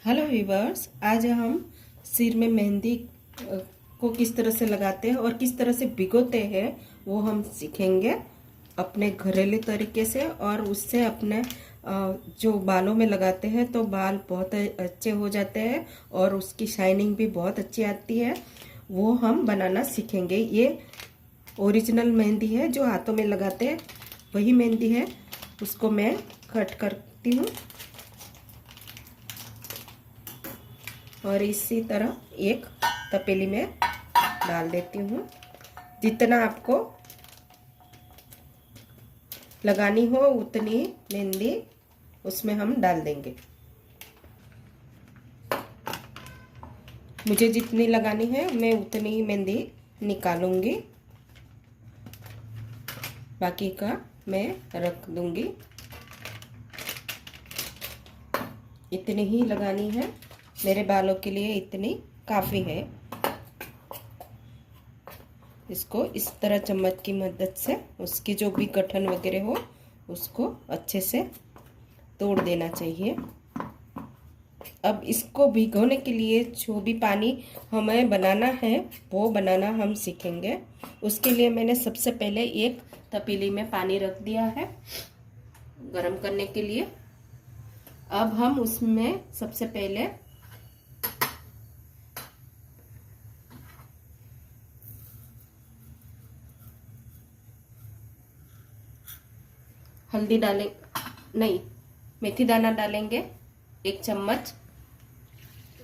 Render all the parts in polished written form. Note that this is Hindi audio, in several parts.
हेलो वीवर्स, आज हम सिर में मेहंदी को किस तरह से लगाते हैं और किस तरह से भिगोते हैं वो हम सीखेंगे अपने घरेलू तरीके से। और उससे अपने जो बालों में लगाते हैं तो बाल बहुत अच्छे हो जाते हैं और उसकी शाइनिंग भी बहुत अच्छी आती है। वो हम बनाना सीखेंगे। ये ओरिजिनल मेहंदी है जो हाथों में लगाते हैं, वही मेहंदी है। उसको मैं कट करती हूँ और इसी तरह एक तपेली में डाल देती हूँ। जितना आपको लगानी हो उतनी मेहंदी उसमें हम डाल देंगे। मुझे जितनी लगानी है मैं उतनी मेहंदी निकालूंगी, बाकी का मैं रख दूंगी। इतनी ही लगानी है, मेरे बालों के लिए इतनी काफ़ी है। इसको इस तरह चम्मच की मदद से उसकी जो भी गठन वगैरह हो उसको अच्छे से तोड़ देना चाहिए। अब इसको भिगोने के लिए जो भी पानी हमें बनाना है वो बनाना हम सीखेंगे। उसके लिए मैंने सबसे पहले एक तपेली में पानी रख दिया है गरम करने के लिए। अब हम उसमें सबसे पहले हल्दी डालें, नहीं, मेथी दाना डालेंगे 1 चम्मच।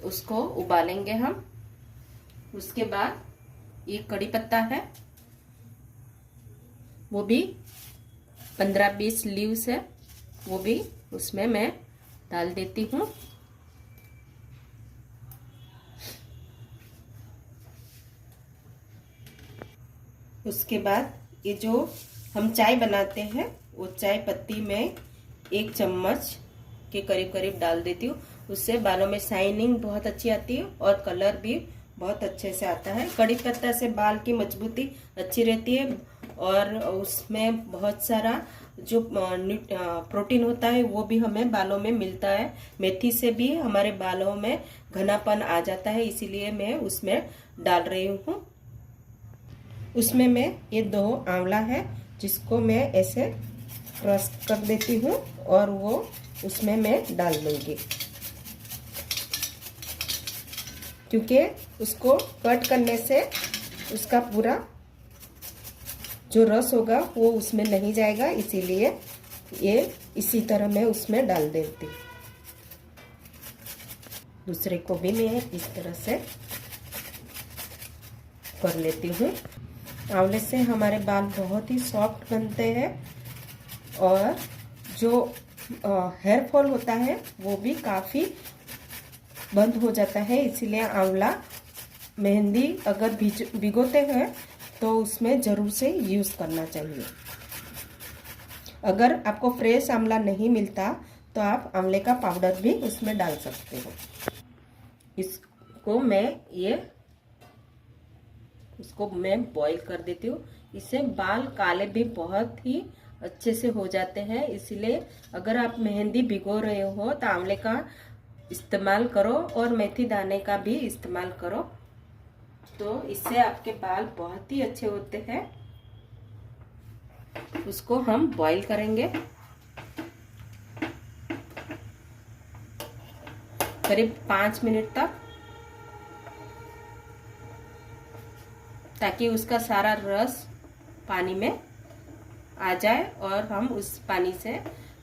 उसको उबालेंगे हम। उसके बाद ये कड़ी पत्ता है, वो भी 15-20 लीव्स है, वो भी उसमें मैं डाल देती हूँ। उसके बाद ये जो हम चाय बनाते हैं वो चाय पत्ती में 1 चम्मच के करीब करीब डाल देती हूँ। उससे बालों में शाइनिंग बहुत अच्छी आती है और कलर भी बहुत अच्छे से आता है। कड़ी पत्ता से बाल की मजबूती अच्छी रहती है और उसमें बहुत सारा जो प्रोटीन होता है वो भी हमें बालों में मिलता है। मेथी से भी हमारे बालों में घनापन आ जाता है, इसीलिए मैं उसमें डाल रही हूँ। उसमें मैं ये 2 आंवला है जिसको मैं ऐसे क्रश कर देती हूँ और वो उसमें मैं डाल दूंगी, क्योंकि उसको कट करने से उसका पूरा जो रस होगा वो उसमें नहीं जाएगा, इसीलिए ये इसी तरह मैं उसमें डाल देती हूँ। दूसरे को भी मैं इस तरह से कर लेती हूँ। आंवले से हमारे बाल बहुत ही सॉफ्ट बनते हैं और जो हेयर फॉल होता है वो भी काफ़ी बंद हो जाता है। इसीलिए आंवला मेहंदी अगर भिगोते हैं तो उसमें ज़रूर से यूज़ करना चाहिए। अगर आपको फ्रेश आंवला नहीं मिलता तो आप आंवले का पाउडर भी उसमें डाल सकते हो। इसको मैं बॉईल कर देती हूँ। इससे बाल काले भी बहुत ही अच्छे से हो जाते हैं। इसलिए अगर आप मेहंदी भिगो रहे हो तो आंवले का इस्तेमाल करो और मेथी दाने का भी इस्तेमाल करो, तो इससे आपके बाल बहुत ही अच्छे होते हैं। उसको हम बॉईल करेंगे करीब 5 मिनट तक, ताकि उसका सारा रस पानी में आ जाए और हम उस पानी से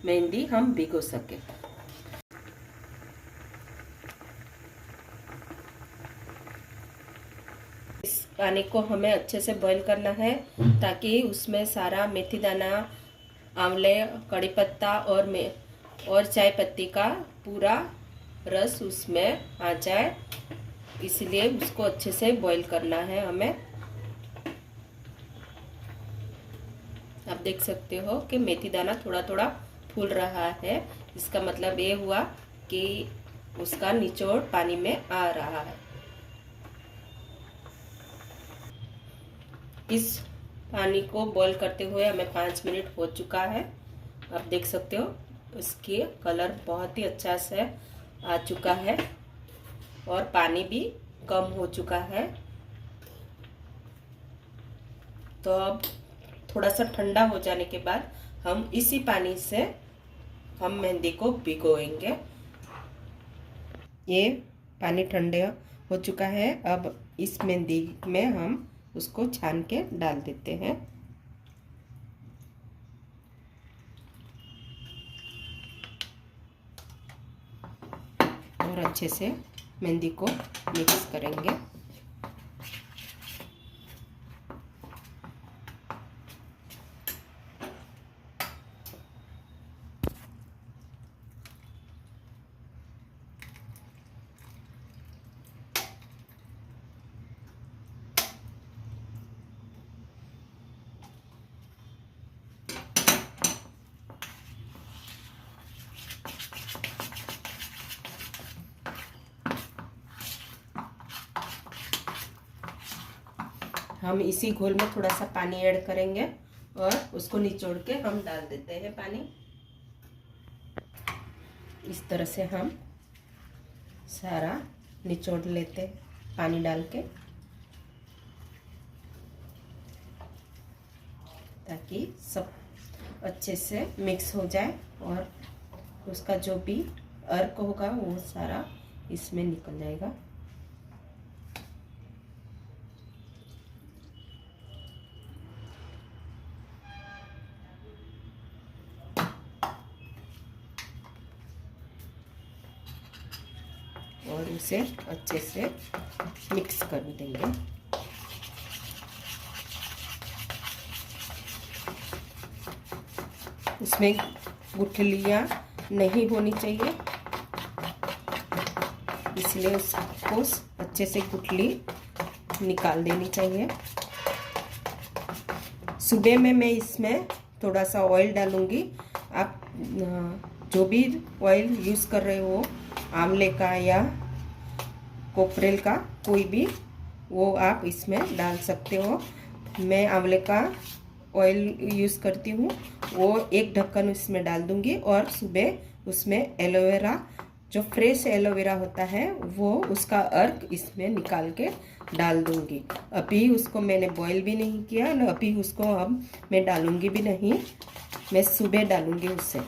मेहंदी हम भिगो सके। इस पानी को हमें अच्छे से बॉईल करना है ताकि उसमें सारा मेथी दाना, आंवले, कड़ी पत्ता और चाय पत्ती का पूरा रस उसमें आ जाए। इसलिए उसको अच्छे से बॉईल करना है हमें। आप देख सकते हो कि मेथी दाना थोड़ा थोड़ा फूल रहा है। इसका मतलब ये हुआ कि उसका निचोड़ पानी में आ रहा है। इस पानी को बॉईल करते हुए हमें 5 मिनट हो चुका है। आप देख सकते हो इसकी कलर बहुत ही अच्छा से आ चुका है और पानी भी कम हो चुका है। तो अब थोड़ा सा ठंडा हो जाने के बाद हम इसी पानी से हम मेहंदी को भिगोएंगे। ये पानी ठंडा हो चुका है। अब इस मेहंदी में हम उसको छान के डाल देते हैं और अच्छे से मेहंदी को मिक्स करेंगे। हम इसी घोल में थोड़ा सा पानी ऐड करेंगे और उसको निचोड़ के हम डाल देते हैं पानी। इस तरह से हम सारा निचोड़ लेते हैं पानी डाल के, ताकि सब अच्छे से मिक्स हो जाए और उसका जो भी अर्क होगा वो सारा इसमें निकल जाएगा। और उसे अच्छे से मिक्स कर देंगे। उसमें गुठलियाँ नहीं होनी चाहिए, इसलिए उसको अच्छे से गुठली निकाल देनी चाहिए। सुबह में मैं इसमें थोड़ा सा ऑयल डालूंगी। आप जो भी ऑयल यूज़ कर रहे हो, आंवले का या कोपरेल का, कोई भी वो आप इसमें डाल सकते हो। मैं आंवले का ऑयल यूज़ करती हूँ, वो एक ढक्कन उसमें डाल दूँगी और सुबह उसमें एलोवेरा, जो फ्रेश एलोवेरा होता है वो उसका अर्क इसमें निकाल के डाल दूँगी। अभी उसको मैंने बॉईल भी नहीं किया न अभी उसको अब मैं डालूँगी भी नहीं, मैं सुबह डालूँगी उसे।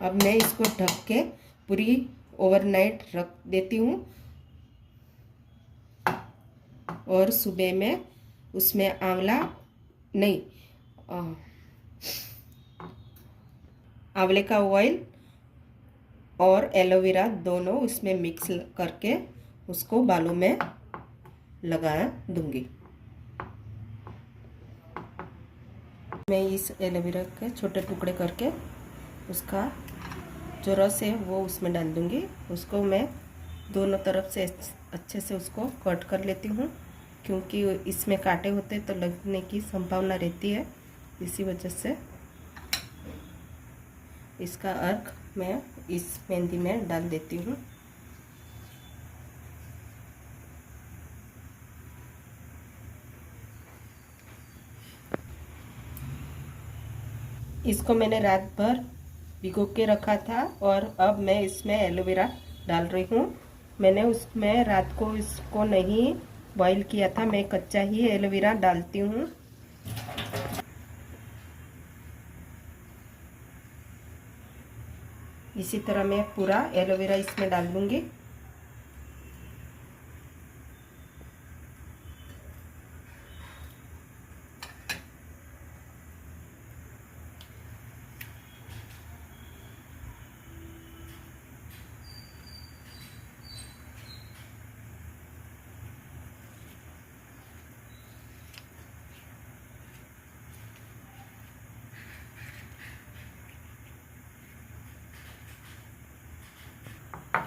अब मैं इसको ढक के पूरी ओवरनाइट रख देती हूँ और सुबह में उसमें आंवला नहीं, आंवले का ऑयल और एलोवेरा दोनों उसमें मिक्स करके उसको बालों में लगा दूंगी। मैं इस एलोवेरा के छोटे टुकड़े करके उसका जो रस है वो उसमें डाल दूंगी। उसको मैं दोनों तरफ से अच्छे से उसको कट कर लेती हूँ, क्योंकि इसमें कांटे होते तो लगने की संभावना रहती है। इसी वजह से इसका अर्क मैं इस मेहंदी में डाल देती हूँ। इसको मैंने रात भर भिगो के रखा था और अब मैं इसमें एलोवेरा डाल रही हूँ। मैंने उसमें रात को इसको नहीं बॉईल किया था, मैं कच्चा ही एलोवेरा डालती हूँ। इसी तरह मैं पूरा एलोवेरा इसमें डाल दूँगी।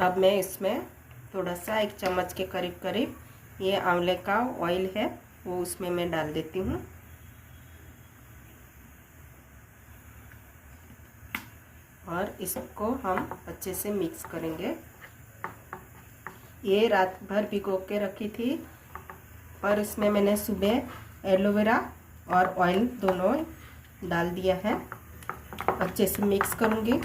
अब मैं इसमें थोड़ा सा 1 चम्मच के करीब करीब ये आंवले का ऑयल है वो उसमें मैं डाल देती हूँ। और इसको हम अच्छे से मिक्स करेंगे। ये रात भर भिगो के रखी थी, पर इसमें मैंने सुबह एलोवेरा और ऑयल दोनों डाल दिया है। अच्छे से मिक्स करूँगी।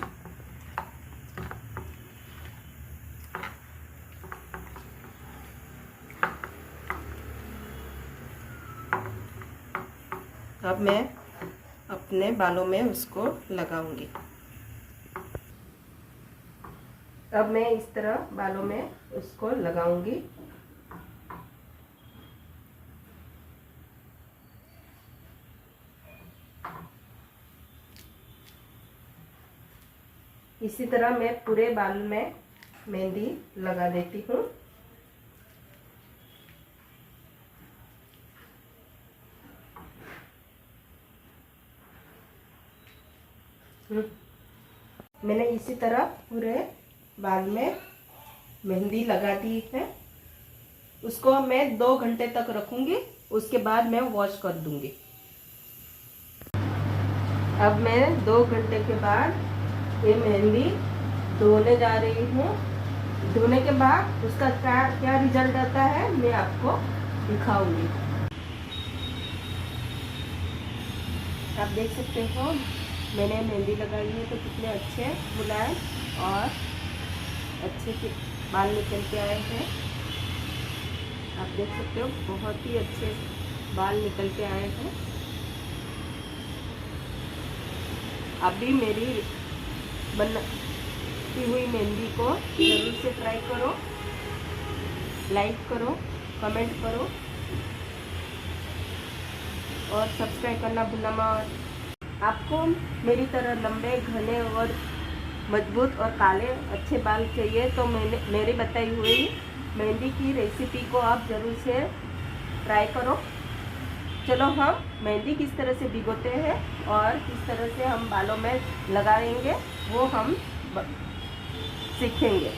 अब मैं अपने बालों में उसको लगाऊंगी। अब मैं इस तरह बालों में उसको लगाऊंगी। इसी तरह मैं पूरे बाल में मेहंदी लगा देती हूँ। मैंने इसी तरह पूरे बाल में मेहंदी लगा दी है। उसको मैं 2 घंटे तक रखूंगी, उसके बाद मैं वॉश कर दूंगी। अब मैं 2 घंटे के बाद ये मेहंदी धोने जा रही हूँ। धोने के बाद उसका क्या रिजल्ट आता है मैं आपको दिखाऊंगी। आप देख सकते हो मैंने मेहंदी लगाई है तो कितने अच्छे मुलायम और अच्छे से बाल निकल के आए हैं। आप देख सकते हो बहुत ही अच्छे बाल निकल के आए हैं। आप भी मेरी बनाई हुई मेहंदी को जरूर से ट्राई करो, लाइक करो, कमेंट करो और सब्सक्राइब करना भूलना मत। आपको मेरी तरह लंबे, घने और मजबूत और काले अच्छे बाल चाहिए तो मेरी बताई हुई मेहंदी की रेसिपी को आप ज़रूर से ट्राई करो। चलो हम मेहंदी किस तरह से भिगोते हैं और किस तरह से हम बालों में लगाएंगे वो हम सीखेंगे।